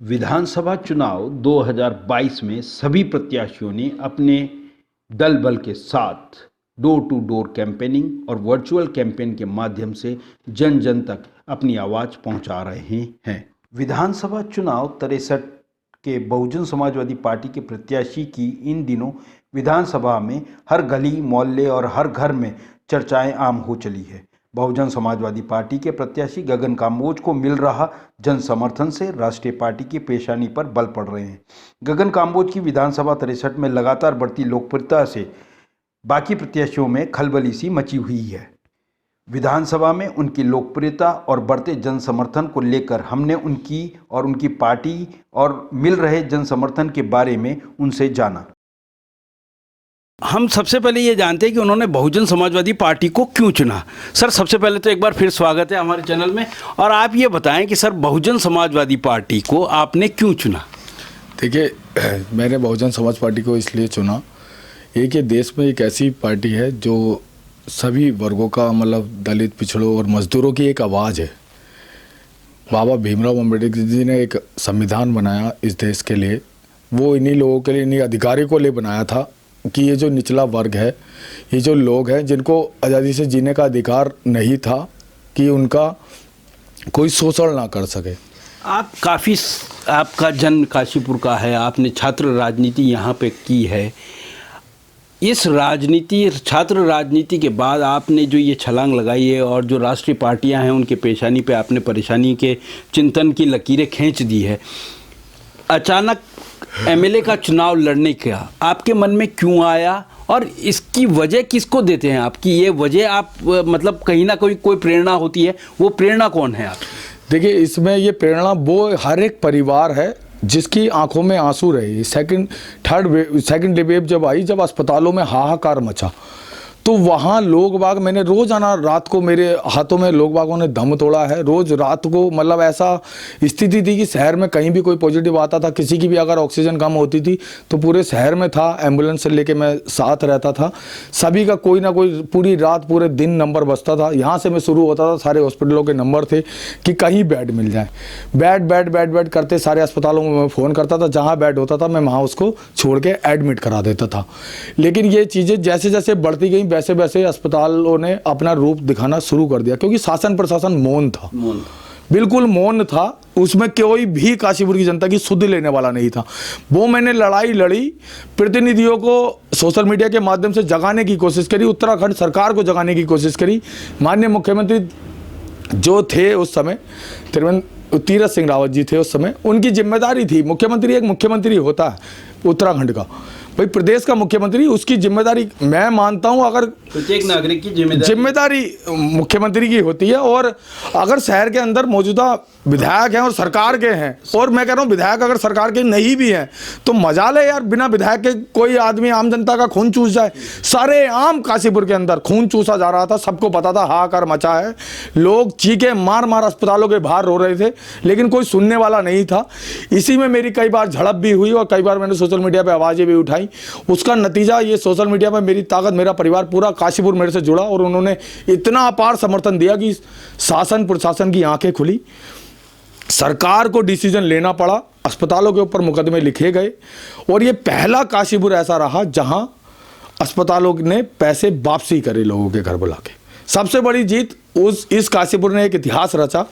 विधानसभा चुनाव 2022 में सभी प्रत्याशियों ने अपने दल बल के साथ डोर टू डोर कैंपेनिंग और वर्चुअल कैंपेन के माध्यम से जन जन तक अपनी आवाज़ पहुंचा रहे हैं। विधानसभा चुनाव 63 के बहुजन समाजवादी पार्टी के प्रत्याशी की इन दिनों विधानसभा में हर गली मोहल्ले और हर घर में चर्चाएं आम हो चली है। बहुजन समाजवादी पार्टी के प्रत्याशी गगन काम्बोज को मिल रहा जन समर्थन से राष्ट्रीय पार्टी की पेशानी पर बल पड़ रहे हैं। गगन काम्बोज की विधानसभा 63 में लगातार बढ़ती लोकप्रियता से बाकी प्रत्याशियों में खलबली सी मची हुई है। विधानसभा में उनकी लोकप्रियता और बढ़ते जन समर्थन को लेकर हमने उनकी और उनकी पार्टी और मिल रहे जन समर्थन के बारे में उनसे जाना। हम सबसे पहले ये जानते हैं कि उन्होंने बहुजन समाजवादी पार्टी को क्यों चुना। सर, सबसे पहले तो एक बार फिर स्वागत है हमारे चैनल में, और आप ये बताएं कि सर बहुजन समाजवादी पार्टी को आपने क्यों चुना। देखिए, मैंने बहुजन समाज पार्टी को इसलिए चुना, एक ये देश में एक ऐसी पार्टी है जो सभी वर्गों का मतलब दलित, पिछड़ों और मजदूरों की एक आवाज़ है। बाबा भीमराव अम्बेडकर जी ने एक संविधान बनाया इस देश के लिए, वो इन्हीं लोगों के लिए, इन्हीं अधिकारियों को लिए बनाया था कि ये जो निचला वर्ग है, ये जो लोग हैं जिनको आज़ादी से जीने का अधिकार नहीं था, कि उनका कोई शोषण ना कर सके। आप काफ़ी, आपका जन्म काशीपुर का है, आपने छात्र राजनीति यहाँ पे की है। इस राजनीति, छात्र राजनीति के बाद आपने जो ये छलांग लगाई है और जो राष्ट्रीय पार्टियां हैं उनके पेशानी पे आपने परेशानी के चिंतन की लकीरें खींच दी है। अचानक एमएलए का चुनाव लड़ने का आपके मन में क्यों आया, और इसकी वजह किसको देते हैं आपकी ये वजह, आप मतलब कहीं ना कोई प्रेरणा होती है, वो प्रेरणा कौन है आप? देखिए, इसमें ये प्रेरणा वो हर एक परिवार है जिसकी आंखों में आंसू रहे। सेकंड वेव जब आई, जब अस्पतालों में हाहाकार मचा, तो वहाँ लोग बाग, मैंने रोज़ाना रात को मेरे हाथों में लोग बागों ने दम तोड़ा है। रोज़ रात को मतलब ऐसा स्थिति थी कि शहर में कहीं भी कोई पॉजिटिव आता था, किसी की भी अगर ऑक्सीजन कम होती थी तो पूरे शहर में था, एम्बुलेंस से लेके मैं साथ रहता था। सभी का कोई ना कोई पूरी रात पूरे दिन नंबर बजता था। यहाँ से मैं शुरू होता था, सारे हॉस्पिटलों के नंबर थे कि कहीं बेड मिल जाए। बेड करते सारे अस्पतालों में मैं फ़ोन करता था, जहाँ बेड होता था मैं वहाँ उसको छोड़ के एडमिट करा देता था। लेकिन ये चीज़ें जैसे जैसे बढ़ती गई वैसे वैसे अस्पतालों ने अपना रूप दिखाना शुरू कर दिया, क्योंकि शासन प्रशासन मौन था, बिल्कुल मौन था। उसमें कोई भी काशीपुर की जनता की सुध लेने वाला नहीं था। वो मैंने लड़ाई लड़ी, प्रतिनिधियों को सोशल मीडिया के माध्यम से जगाने की कोशिश करी, उत्तराखंड सरकार को जगाने की कोशिश करी। माननीय मुख्यमंत्री जो थे उस समय, तीरथ सिंह रावत जी थे उस समय, उनकी जिम्मेदारी थी, मुख्यमंत्री एक मुख्यमंत्री होता है उत्तराखंड का, भाई प्रदेश का मुख्यमंत्री, उसकी जिम्मेदारी मैं मानता हूं, अगर प्रत्येक नागरिक की जिम्मेदारी मुख्यमंत्री की होती है। और अगर शहर के अंदर मौजूदा विधायक हैं और सरकार के हैं, और मैं कह रहा हूं विधायक अगर सरकार के नहीं भी हैं तो मजाल है यार, बिना विधायक के कोई आदमी आम जनता का खून चूस जाए। सारे आम काशीपुर के अंदर खून चूसा जा रहा था, सबको पता था, हाहाकार मचा है, लोग चीखे मार मार अस्पतालों के बाहर रो रहे थे, लेकिन कोई सुनने वाला नहीं था। इसी में मेरी कई बार झड़प भी हुई और कई बार मैंने सोशल मीडिया पर आवाज़ें भी उठाई। उसका नतीजा ये सोशल मीडिया पर मेरी ताकत, मेरा परिवार पूरा काशीपुर मेरे से जुड़ा, और उन्होंने इतना अपार समर्थन दिया कि शासन प्रशासन की आंखें खुली, सरकार को डिसीजन लेना पड़ा, अस्पतालों के ऊपर मुकदमे लिखे गए, और ये पहला काशीपुर ऐसा रहा जहां अस्पतालों ने पैसे वापसी करे लोगों के घर बुला के। सबसे बड़ी जीत इस काशीपुर ने एक इतिहास रचा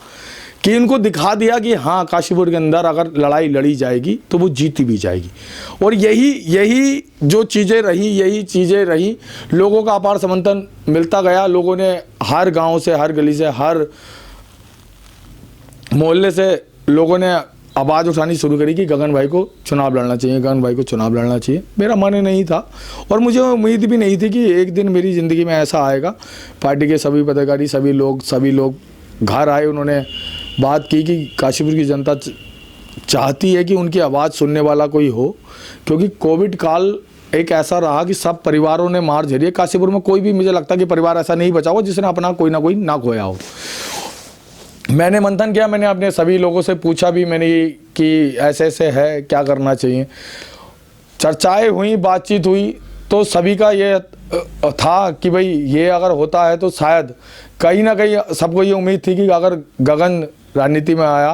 कि इनको दिखा दिया कि हाँ, काशीपुर के अंदर अगर लड़ाई लड़ी जाएगी तो वो जीती भी जाएगी। और यही जो चीज़ें रही, लोगों का अपार समर्थन मिलता गया। लोगों ने हर गांव से, हर गली से, हर मोहल्ले से लोगों ने आवाज़ उठानी शुरू करी कि गगन भाई को चुनाव लड़ना चाहिए, गगन भाई को चुनाव लड़ना चाहिए। मेरा मन नहीं था और मुझे उम्मीद भी नहीं थी कि एक दिन मेरी ज़िंदगी में ऐसा आएगा। पार्टी के सभी पदाधिकारी, सभी लोग घर आए, उन्होंने बात की कि काशीपुर की जनता चाहती है कि उनकी आवाज़ सुनने वाला कोई हो, क्योंकि कोविड काल एक ऐसा रहा कि सब परिवारों ने मार झेली। काशीपुर में कोई भी, मुझे लगता कि परिवार ऐसा नहीं बचा हो जिसने अपना कोई ना खोया हो। मैंने मंथन किया, मैंने अपने सभी लोगों से पूछा भी मैंने कि ऐसे ऐसे है, क्या करना चाहिए। चर्चाएं हुई, बातचीत हुई, तो सभी का ये था कि भाई ये अगर होता है तो शायद कहीं ना कहीं सबको ये उम्मीद थी कि अगर गगन राजनीति में आया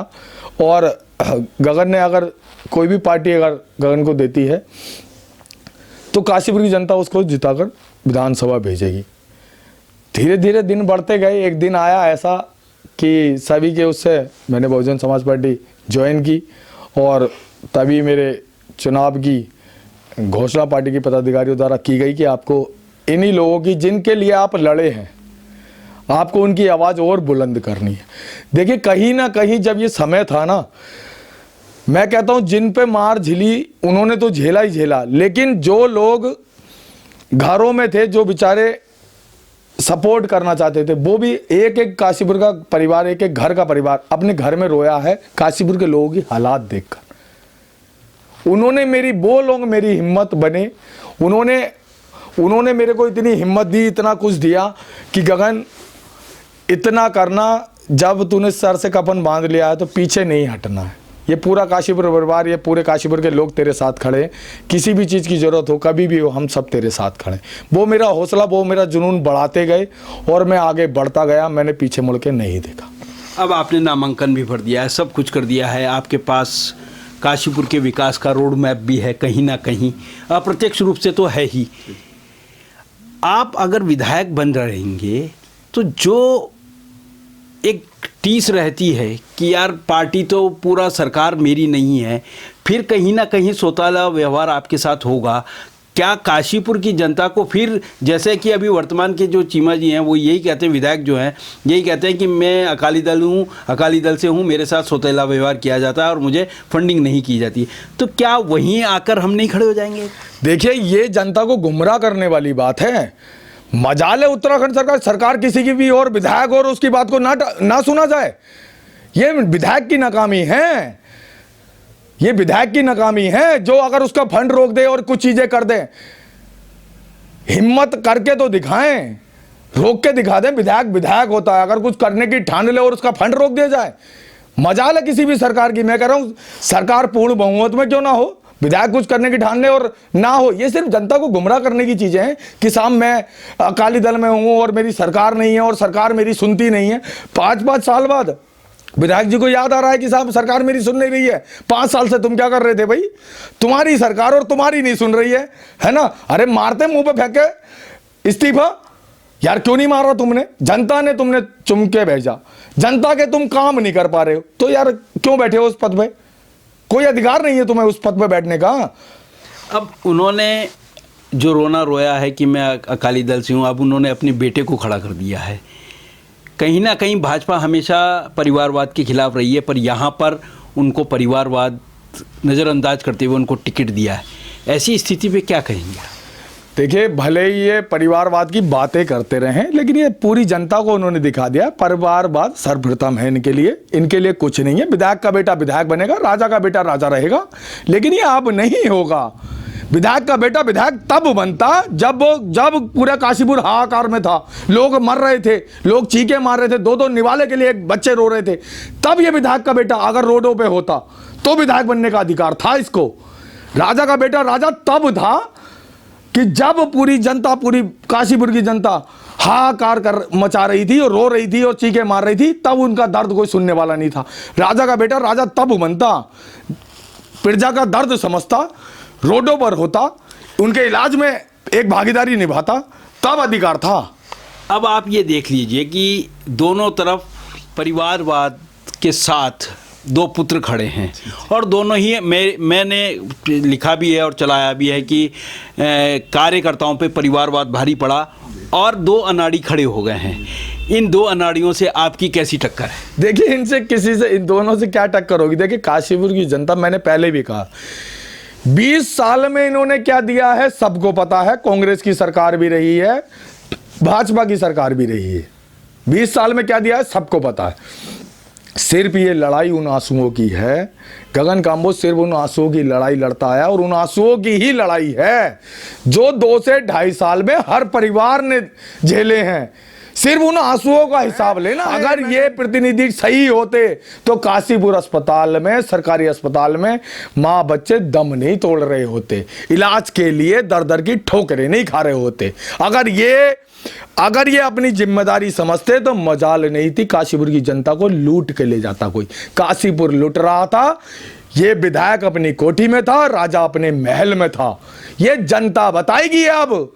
और गगन ने अगर कोई भी पार्टी अगर गगन को देती है तो काशीपुर की जनता उसको जिताकर विधानसभा भेजेगी। धीरे धीरे दिन बढ़ते गए, एक दिन आया ऐसा कि सभी के उससे मैंने बहुजन समाज पार्टी ज्वाइन की और तभी मेरे चुनाव की घोषणा पार्टी के पदाधिकारियों द्वारा की गई कि आपको इन्हीं लोगों की जिनके लिए आप लड़े हैं, आपको उनकी आवाज़ और बुलंद करनी है। देखिए कहीं ना कहीं जब ये समय था ना, मैं कहता हूँ जिन पे मार झिली उन्होंने तो झेला ही झेला, लेकिन जो लोग घरों में थे, जो बेचारे सपोर्ट करना चाहते थे, वो भी एक एक काशीपुर का परिवार, एक एक घर का परिवार अपने घर में रोया है काशीपुर के लोगों की हालात देखकर। उन्होंने वो लोग मेरी हिम्मत बने, उन्होंने मेरे को इतनी हिम्मत दी, इतना कुछ दिया कि गगन इतना करना, जब तूने सर से कफन बांध लिया है तो पीछे नहीं हटना है। ये पूरा काशीपुर परिवार, ये पूरे काशीपुर के लोग तेरे साथ खड़े हैं, किसी भी चीज़ की ज़रूरत हो, कभी भी हो, हम सब तेरे साथ खड़े। वो मेरा हौसला, वो मेरा जुनून बढ़ाते गए और मैं आगे बढ़ता गया, मैंने पीछे मुड़ के नहीं देखा। अब आपने नामांकन भी भर दिया है, सब कुछ कर दिया है, आपके पास काशीपुर के विकास का रोड मैप भी है, कहीं ना कहीं अप्रत्यक्ष रूप से तो है ही। आप अगर विधायक बन रहेंगे तो जो एक टीस रहती है कि यार पार्टी तो पूरा सरकार मेरी नहीं है, फिर कहीं ना कहीं सौतेला व्यवहार आपके साथ होगा। क्या काशीपुर की जनता को फिर, जैसे कि अभी वर्तमान के जो चीमा जी हैं वो यही कहते हैं, विधायक जो हैं यही कहते हैं कि मैं अकाली दल हूँ, अकाली दल से हूँ, मेरे साथ सौतेला व्यवहार किया जाता है और मुझे फंडिंग नहीं की जाती, तो क्या वहीं आकर हम नहीं खड़े हो जाएंगे? देखिए ये जनता को गुमराह करने वाली बात है। मजाल है उत्तराखंड सरकार किसी की भी और विधायक और उसकी बात को ना सुना जाए। ये विधायक की नाकामी है, ये विधायक की नाकामी है जो अगर उसका फंड रोक दे और कुछ चीजें कर दे। हिम्मत करके तो दिखाएं, रोक के दिखा दें। विधायक होता है, अगर कुछ करने की ठान ले और उसका फंड रोक दिया जाए, मजाल है किसी भी सरकार की। मैं कह रहा हूं सरकार पूर्ण बहुमत में क्यों ना हो, विधायक कुछ करने की ठान ले और ना हो। ये सिर्फ जनता को गुमराह करने की चीजें हैं कि साहब मैं अकाली दल में हूं और मेरी सरकार नहीं है और सरकार मेरी सुनती नहीं है। 5-5 साल बाद विधायक जी को याद आ रहा है कि साहब सरकार मेरी सुन नहीं रही है। 5 साल से तुम क्या कर रहे थे भाई? तुम्हारी सरकार और तुम्हारी नहीं सुन रही है ना? अरे मारते मुंह पे फेंके इस्तीफा, यार क्यों नहीं मारा तुमने? जनता ने तुमने चुन के भेजा, जनता के तुम काम नहीं कर पा रहे हो तो यार क्यों बैठे हो उस पद पे? कोई अधिकार नहीं है तुम्हें उस पद पे बैठने का। अब उन्होंने जो रोना रोया है कि मैं अकाली दल से हूँ, अब उन्होंने अपने बेटे को खड़ा कर दिया है। कहीं ना कहीं भाजपा हमेशा परिवारवाद के खिलाफ रही है, पर यहाँ पर उनको परिवारवाद नज़रअंदाज करते हुए उनको टिकट दिया है। ऐसी स्थिति पे क्या कहेंगे? देखिए भले ही ये परिवारवाद की बातें करते रहे, लेकिन ये पूरी जनता को उन्होंने दिखा दिया परिवारवाद सर्वप्रथम है इनके लिए कुछ नहीं है। विधायक का बेटा विधायक बनेगा, राजा का बेटा राजा रहेगा, लेकिन ये अब नहीं होगा। विधायक का बेटा विधायक तब बनता जब पूरा काशीपुर हाहाकार में था, लोग मर रहे थे, लोग चीखे मार रहे थे, 2-2 निवाले के लिए एक बच्चे रो रहे थे, तब ये विधायक का बेटा अगर रोडों पे होता तो विधायक बनने का अधिकार था इसको। राजा का बेटा राजा तब था कि जब पूरी जनता, पूरी काशीपुर की जनता हाहाकार कर मचा रही थी और रो रही थी और चीखे मार रही थी, तब उनका दर्द कोई सुनने वाला नहीं था। राजा का बेटा राजा तब बनता, प्रजा का दर्द समझता, रोडों पर होता, उनके इलाज में एक भागीदारी निभाता, तब अधिकार था। अब आप ये देख लीजिए कि दोनों तरफ परिवारवाद के साथ 2 पुत्र खड़े हैं और दोनों ही मैंने लिखा भी है और चलाया भी है कि कार्यकर्ताओं पे परिवारवाद भारी पड़ा और 2 अनाड़ी खड़े हो गए हैं। इन 2 अनाड़ियों से आपकी कैसी टक्कर है? देखिए इन दोनों से क्या टक्कर होगी? देखिए काशीपुर की जनता, मैंने पहले भी कहा, 20 साल में इन्होंने क्या दिया है सबको पता है। कांग्रेस की सरकार भी रही है, भाजपा की सरकार भी रही है। 20 साल में क्या दिया है सबको पता है। सिर्फ ये लड़ाई उन आंसुओं की है। गगन काम्बोज सिर्फ उन आंसुओं की लड़ाई लड़ता है और उन आंसुओं की ही लड़ाई है जो 2 से 2.5 साल में हर परिवार ने झेले हैं, सिर्फ उन आंसुओं का हिसाब लेना। अगर ये प्रतिनिधि सही होते तो काशीपुर अस्पताल में, सरकारी अस्पताल में माँ बच्चे दम नहीं तोड़ रहे होते, इलाज के लिए दर दर की ठोकरें नहीं खा रहे होते। अगर ये अपनी जिम्मेदारी समझते तो मजाल नहीं थी काशीपुर की जनता को लूट के ले जाता कोई। काशीपुर लूट रहा था, ये विधायक अपनी कोठी में था, राजा अपने महल में था। ये जनता बताएगी अब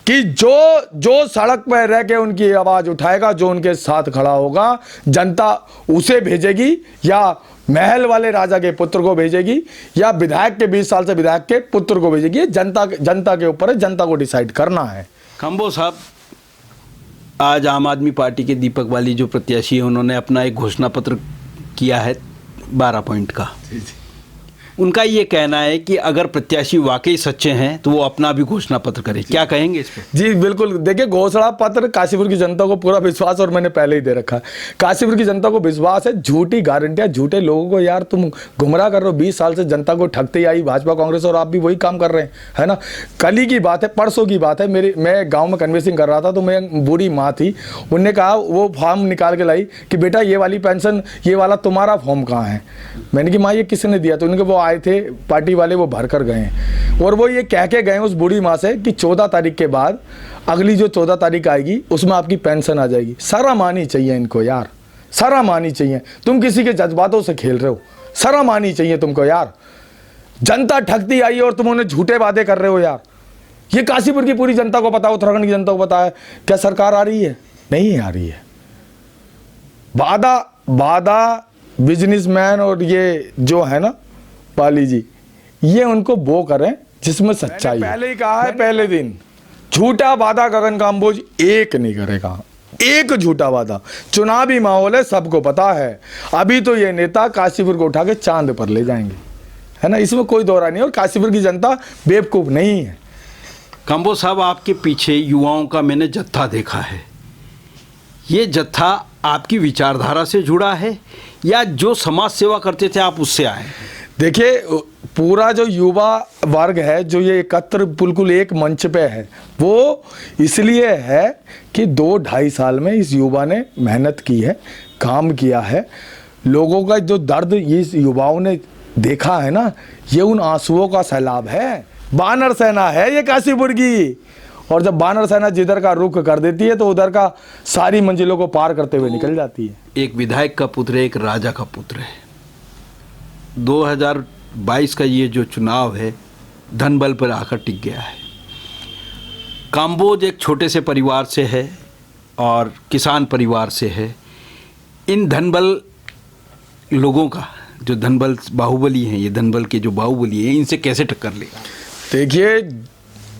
कि जो सड़क पर रह के उनकी आवाज उठाएगा, जो उनके साथ खड़ा होगा, जनता उसे भेजेगी या महल वाले राजा के पुत्र को भेजेगी या विधायक के 20 साल से विधायक के पुत्र को भेजेगी। ये जनता के ऊपर है, जनता को डिसाइड करना है। खंबो साहब, आज आम आदमी पार्टी के दीपक वाली जो प्रत्याशी है, उन्होंने अपना एक घोषणा पत्र किया है 12 पॉइंट का। उनका ये कहना है कि अगर प्रत्याशी वाकई सच्चे हैं तो वो अपना भी घोषणा पत्र करें। क्या कहेंगे इस पर? जी बिल्कुल, देखिए घोषणा पत्र काशीपुर की जनता को पूरा विश्वास, और मैंने पहले ही दे रखा है, काशीपुर की जनता को विश्वास है। झूठी गारंटियां, झूठे लोगों को यार तुम गुमराह कर रहे हो। 20 साल से जनता को ठगते आई भाजपा कांग्रेस, और आप भी वही काम कर रहे हैं, है ना। कल ही की बात है, परसों की बात है, मैं गाँव में कन्वेंसिंग कर रहा था तो मैं बूढ़ी माँ थी, उनने कहा, वो फॉर्म निकाल के लाई कि बेटा ये वाली पेंशन, ये वाला तुम्हारा फॉर्म कहाँ है। मैंने कहा माँ ये किसने दिया? तो उनके वो आए थे पार्टी वाले, वो भर कर गए, और वो ये कह के गए उस बूढ़ी माँ से कि 14 तारीख के बाद, अगली जो 14 तारीख आएगी उसमें आपकी पेंशन आ जाएगी। शर्म आनी चाहिए इनको यार, शर्म आनी चाहिए। तुम किसी के जज्बातों से खेल रहे हो, शर्म आनी चाहिए तुमको यार। जनता ठगती आई और तुम उन्हें झूठे वादे कर रहे हो यार। ये काशीपुर की पूरी जनता को पता है, उत्तराखंड की जनता को पता है क्या सरकार आ रही है? नहीं आ रही है। वादा बिजनेसमैन और ये जो है ना पाली जी, ये उनको वो करें जिसमें सच्चाई है। पहले ही कहा है, पहले दिन, झूठा वादा गगन काम्बोज एक नहीं करेगा, एक झूठा वादा। चुनावी माहौल है, सबको पता है। अभी तो ये नेता काशीपुर को उठा के चांद पर ले जाएंगे, है ना, इसमें कोई दौरा नहीं। और काशीपुर की जनता बेवकूफ नहीं है। काम्बोज साहब, आपके पीछे युवाओं का मैंने जत्था देखा है। ये जत्था आपकी विचारधारा से जुड़ा है या जो समाज सेवा करते थे आप उससे आए? देखिए, पूरा जो युवा वर्ग है जो ये एकत्र बिल्कुल एक मंच पे है, वो इसलिए है कि 2-2.5 साल में इस युवा ने मेहनत की है, काम किया है। लोगों का जो दर्द इस युवाओं ने देखा है ना, ये उन आंसुओं का सैलाब है। बानर सेना है ये काशीपुर की, और जब बानर सेना जिधर का रुख कर देती है तो उधर का सारी मंजिलों को पार करते हुए निकल जाती है। एक विधायक का पुत्र है, एक राजा का पुत्र है। 2022 का ये जो चुनाव है धनबल पर आकर टिक गया है। काम्बोज एक छोटे से परिवार से है और किसान परिवार से है। इन धनबल लोगों का, जो धनबल बाहुबली हैं, ये धनबल के जो बाहुबली हैं, इनसे कैसे टक्कर लेगा? देखिए,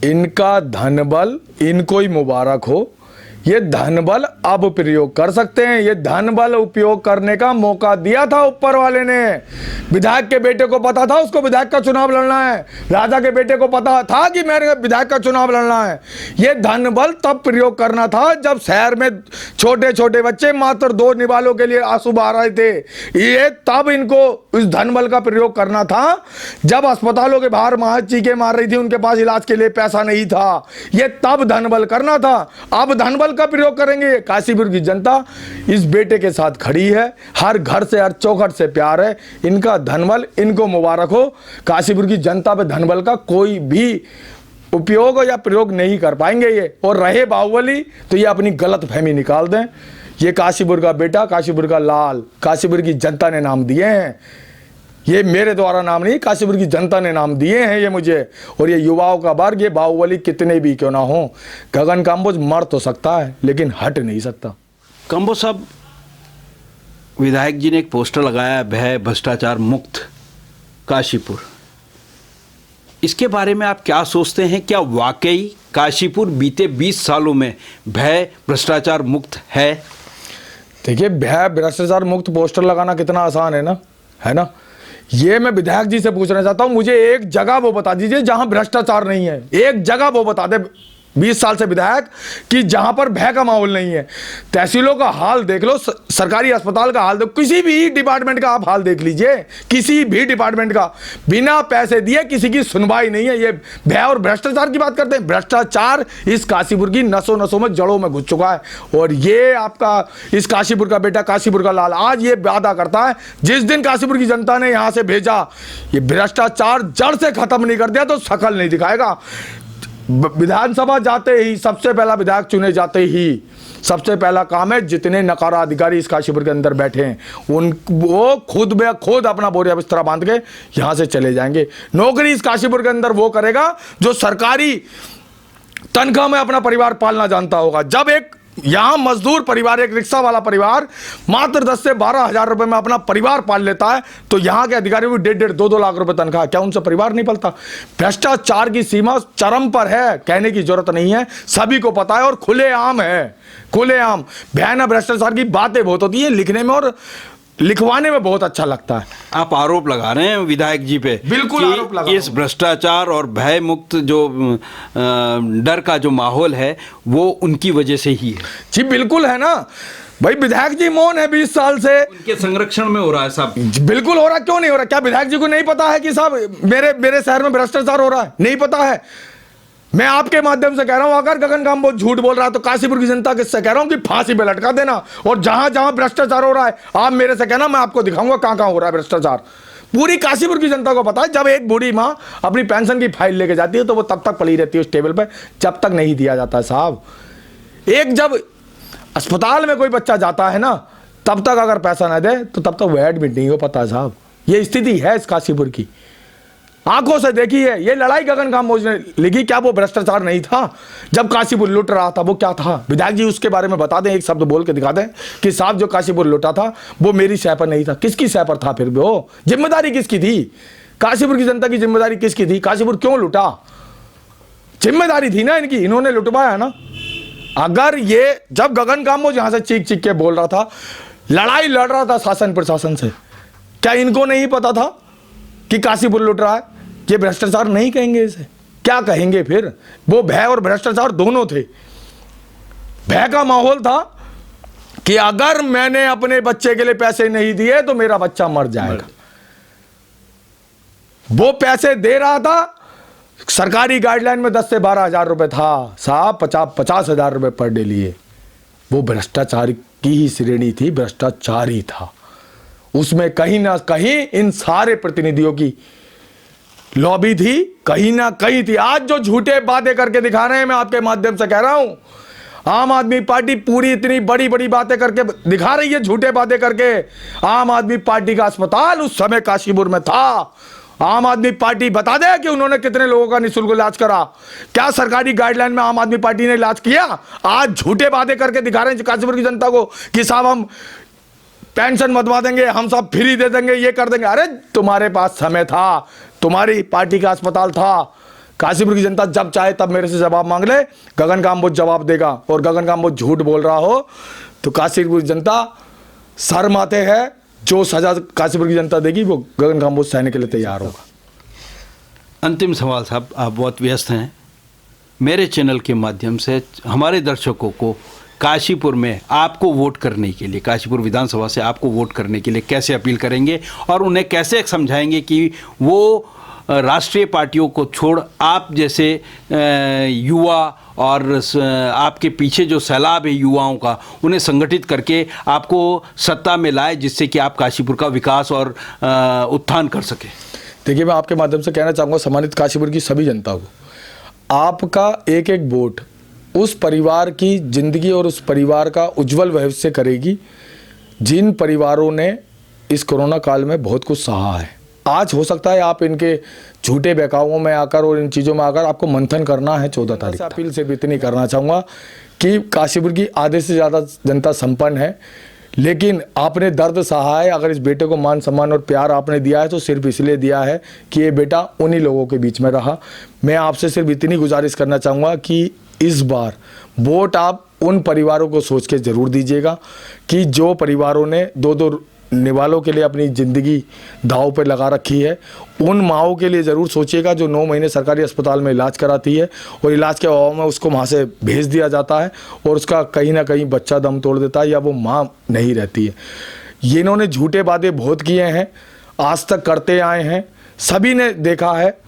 इनका धनबल इनको ही मुबारक हो। ये धनबल अब प्रयोग कर सकते हैं। ये धनबल उपयोग करने का मौका दिया था ऊपर वाले ने। विधायक के बेटे को पता था उसको विधायक का चुनाव लड़ना है, राजा के बेटे को पता था कि मेरे विधायक का चुनाव लड़ना है। ये धनबल तब प्रयोग करना था जब शहर में छोटे छोटे बच्चे मात्र 2 निवालों के लिए आंसू बहा रहे थे। ये तब इनको इस धनबल का प्रयोग करना था जब अस्पतालों के बाहर माँ चीखें मार रही थी, उनके पास इलाज के लिए पैसा नहीं था। ये तब धनबल करना था। अब धनबल का प्रयोग करेंगे। काशीपुर की जनता इस बेटे के साथ खड़ी है, हर घर से, हर चौखट से प्यार है। इनका धनबल, इनको मुबारक हो। काशीपुर की जनता पे धनबल का कोई भी उपयोग या प्रयोग नहीं कर पाएंगे ये। और रहे बाहुबली, तो ये अपनी गलत फहमी निकाल दें। ये काशीपुर का बेटा, काशीपुर का लाल, काशीपुर की जनता ने नाम दिए हैं। ये मेरे द्वारा नाम नहीं, काशीपुर की जनता ने नाम दिए हैं ये मुझे। और ये युवाओं का वर्ग, ये बाहुबली कितने भी क्यों ना हो, गगन काम्बोज मर तो सकता है लेकिन हट नहीं सकता। काम्बोज साहब, विधायक जी ने एक पोस्टर लगाया, भय भ्रष्टाचार मुक्त काशीपुर। इसके बारे में आप क्या सोचते हैं? क्या वाकई काशीपुर बीते 20 सालों में भय भ्रष्टाचार मुक्त है? देखिए, भय भ्रष्टाचार मुक्त पोस्टर लगाना कितना आसान है ना। ये मैं विधायक जी से पूछना चाहता हूं, मुझे एक जगह वो बता दीजिए जहां भ्रष्टाचार नहीं है। एक जगह वो बता दे 20 साल से विधायक कि जहां पर भय का माहौल नहीं है। तहसीलों का हाल देख लो, सरकारी अस्पताल का हाल देखो, किसी भी डिपार्टमेंट का आप हाल देख लीजिए, किसी भी डिपार्टमेंट का बिना पैसे दिए किसी की सुनवाई नहीं है। ये भय और भ्रष्टाचार की बात करते हैं, भ्रष्टाचार इस काशीपुर की नसों नसों में जड़ों में घुस चुका है। और ये आपका इस काशीपुर का बेटा, काशीपुर का लाल आज ये वादा करता है, जिस दिन काशीपुर की जनता ने यहां से भेजा, ये भ्रष्टाचार जड़ से खत्म नहीं कर दिया तो शकल नहीं दिखाएगा। विधानसभा जाते ही सबसे पहला विधायक चुने जाते ही सबसे पहला काम है, जितने नकारा अधिकारी इस काशीपुर के अंदर बैठे हैं उन वो खुद बे खुद अपना बोरिया बिस्तरा बांध के यहां से चले जाएंगे। नौकरी इस काशीपुर के अंदर वो करेगा जो सरकारी तनख्वाह में अपना परिवार पालना जानता होगा। जब एक यहां मजदूर परिवार, एक रिक्शा वाला परिवार मात्र 10 से 12 हजार रुपए में अपना परिवार पाल लेता है, तो यहां के अधिकारियों की 1.5 2 लाख रुपए तनख्वाह, क्या उनसे परिवार नहीं पलता? भ्रष्टाचार की सीमा चरम पर है, कहने की जरूरत नहीं है, सभी को पता है और खुलेआम है, खुलेआम। भयानक भ्रष्टाचार की बातें बहुत होती है, लिखने में और लिखवाने में बहुत अच्छा लगता है। आप आरोप लगा रहे हैं विधायक जी पे, बिल्कुल कि आरोप लगा इस भ्रष्टाचार और भय मुक्त जो डर का जो माहौल है वो उनकी वजह से ही है। जी बिल्कुल है ना भाई, विधायक जी मौन है 20 साल से, उनके संरक्षण में हो रहा है सब। बिल्कुल हो रहा, क्यों नहीं हो रहा? क्या विधायक जी को नहीं पता है कि साहब मेरे शहर में भ्रष्टाचार हो रहा है? नहीं पता है? मैं आपके माध्यम से कह रहा हूं, अगर गगन काम्बोज झूठ बोल रहा है तो काशीपुर की जनता किससे कह रहा हूं कि फांसी पे लटका देना। और जहां जहां भ्रष्टाचार हो रहा है आप मेरे से कहना, मैं आपको दिखाऊंगा कहां कहां हो रहा है भ्रष्टाचार। पूरी काशीपुर की जनता को पता है। जब एक बूढ़ी मां अपनी पेंशन की फाइल लेके जाती है तो वो तब तक पड़ी रहती है उस टेबल पर जब तक नहीं दिया जाता है साहब। एक जब अस्पताल में कोई बच्चा जाता है ना, तब तक अगर पैसा ना दे तो तब तक वो एडमिट नहीं हो पाता है साहब। ये स्थिति है इस काशीपुर की, आंखों से देखी है। ये लड़ाई गगन काम्बोज ने लिखी, क्या वो भ्रष्टाचार नहीं था? जब काशीपुर लुट रहा था वो क्या था? विधायक जी उसके बारे में बता दें, एक शब्द बोल के दिखा दें कि साहब जो काशीपुर लुटा था वो मेरी सह पर नहीं था। किसकी सह पर था फिर वो? जिम्मेदारी किसकी थी? काशीपुर की जनता की जिम्मेदारी किसकी थी? काशीपुर क्यों लुटा? जिम्मेदारी थी ना इनकी, इन्होंने लुटवाया ना। अगर ये जब गगन काम्बोज यहां से चीख चीख के बोल रहा था, लड़ाई लड़ रहा था शासन प्रशासन से, क्या इनको नहीं पता था कि काशीपुर लुट रहा है? ये भ्रष्टाचार नहीं कहेंगे इसे, क्या कहेंगे फिर? वो भय और भ्रष्टाचार दोनों थे। भय का माहौल था कि अगर मैंने अपने बच्चे के लिए पैसे नहीं दिए तो मेरा बच्चा मर जाएगा। वो पैसे दे रहा था, सरकारी गाइडलाइन में 10 से 12 हजार रुपए था साहब, 50 हजार रुपए पर डे लिए। वो भ्रष्टाचार की ही श्रेणी थी, भ्रष्टाचार ही था उसमें। कहीं ना कहीं इन सारे प्रतिनिधियों की लॉबी थी, कहीं ना कहीं थी। आज जो झूठे बातें करके दिखा रहे हैं, मैं आपके माध्यम से कह रहा हूं, आम आदमी पार्टी पूरी इतनी बड़ी बड़ी बातें करके दिखा रही है, झूठे बातें करके। आम आदमी पार्टी का अस्पताल उस समय काशीपुर में था। आम आदमी पार्टी बता दे कि उन्होंने कितने लोगों का निःशुल्क इलाज करा? क्या सरकारी गाइडलाइन में आम आदमी पार्टी ने इलाज किया? आज झूठे बातें करके दिखा रहे हैं काशीपुर की जनता को कि साहब हम पेंशन मदवा देंगे, हम सब फ्री दे देंगे, ये कर देंगे। अरे तुम्हारे पास समय था, तुम्हारी पार्टी का अस्पताल था। काशीपुर की जनता जब चाहे तब मेरे से जवाब मांग ले, गगन काम्बोज जवाब देगा। और गगन काम्बोज झूठ बोल रहा हो तो काशीपुर की जनता शर्म आते है। जो सजा काशीपुर की जनता देगी वो गगन काम्बोज सहने के लिए तैयार होगा। अंतिम सवाल साहब, आप बहुत व्यस्त हैं, मेरे चैनल के माध्यम से हमारे दर्शकों को काशीपुर में आपको वोट करने के लिए, काशीपुर विधानसभा से आपको वोट करने के लिए कैसे अपील करेंगे और उन्हें कैसे समझाएंगे कि वो राष्ट्रीय पार्टियों को छोड़ आप जैसे युवा और आपके पीछे जो सैलाब है युवाओं का, उन्हें संगठित करके आपको सत्ता में लाए, जिससे कि आप काशीपुर का विकास और उत्थान कर सके? देखिए, मैं आपके माध्यम से कहना चाहूँगा सम्मानित काशीपुर की सभी जनता को, आपका एक एक वोट उस परिवार की जिंदगी और उस परिवार का उज्जवल भविष्य करेगी जिन परिवारों ने इस कोरोना काल में बहुत कुछ सहा है। आज हो सकता है आप इनके झूठे बहकावों में आकर और इन चीज़ों में आकर आपको मंथन करना है 14 तारीख से। अपील सिर्फ इतनी करना चाहूँगा कि काशीपुर की आधे से ज़्यादा जनता संपन्न है, लेकिन आपने दर्द सहा है। अगर इस बेटे को मान सम्मान और प्यार आपने दिया है तो सिर्फ इसलिए दिया है कि ये बेटा उन्हीं लोगों के बीच में रहा। मैं आपसे सिर्फ इतनी गुजारिश करना चाहूँगा कि इस बार वोट आप उन परिवारों को सोच के ज़रूर दीजिएगा कि जो परिवारों ने 2-2 निवालों के लिए अपनी ज़िंदगी दांव पे लगा रखी है, उन माँओं के लिए ज़रूर सोचिएगा जो 9 महीने सरकारी अस्पताल में इलाज कराती है और इलाज के अभाव में उसको वहाँ से भेज दिया जाता है और उसका कहीं ना कहीं बच्चा दम तोड़ देता है या वो माँ नहीं रहती है। ये इन्होंने झूठे वादे बहुत किए हैं, आज तक करते आए हैं, सभी ने देखा है।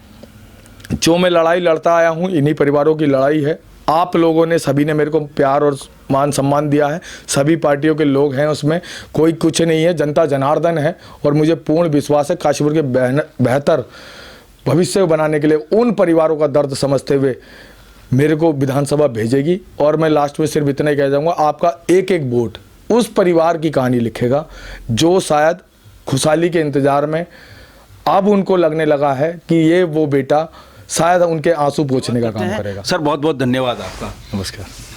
जो मैं लड़ाई लड़ता आया हूँ इन्हीं परिवारों की लड़ाई है। आप लोगों ने सभी ने मेरे को प्यार और मान सम्मान दिया है, सभी पार्टियों के लोग हैं उसमें, कोई कुछ नहीं है, जनता जनार्दन है और मुझे पूर्ण विश्वास है काशीपुर के बेहतर भविष्य बनाने के लिए उन परिवारों का दर्द समझते हुए मेरे को विधानसभा भेजेगी। और मैं लास्ट में सिर्फ इतना ही कह जाऊँगा, आपका एक एक वोट उस परिवार की कहानी लिखेगा जो शायद खुशहाली के इंतज़ार में अब उनको लगने लगा है कि ये वो बेटा शायद उनके आंसू पोंछने का काम करेगा। सर बहुत बहुत धन्यवाद आपका। नमस्कार।